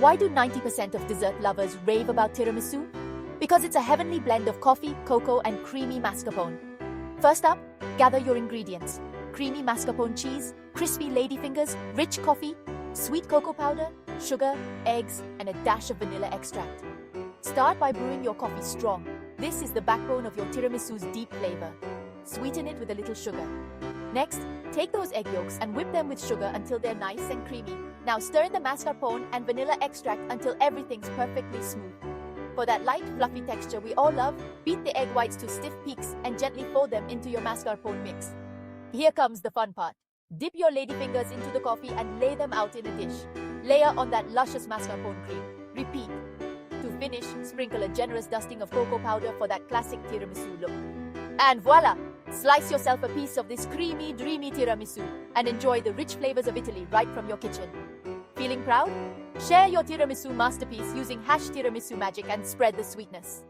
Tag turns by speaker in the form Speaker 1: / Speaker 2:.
Speaker 1: Why do 90% of dessert lovers rave about tiramisu? Because it's a heavenly blend of coffee, cocoa, and creamy mascarpone. First up, gather your ingredients. Creamy mascarpone cheese, crispy ladyfingers, rich coffee, sweet cocoa powder, sugar, eggs, and a dash of vanilla extract. Start by brewing your coffee strong. This is the backbone of your tiramisu's deep flavor. Sweeten it with a little sugar. Next, take those egg yolks and whip them with sugar until they're nice and creamy. Now stir in the mascarpone and vanilla extract until everything's perfectly smooth. For that light, fluffy texture we all love, beat the egg whites to stiff peaks and gently fold them into your mascarpone mix. Here comes the fun part. Dip your ladyfingers into the coffee and lay them out in a dish. Layer on that luscious mascarpone cream. Repeat. To finish, sprinkle a generous dusting of cocoa powder for that classic tiramisu look. And voila! Slice yourself a piece of this creamy, dreamy tiramisu and enjoy the rich flavors of Italy right from your kitchen. Feeling proud? Share your tiramisu masterpiece using #tiramisu magic and spread the sweetness.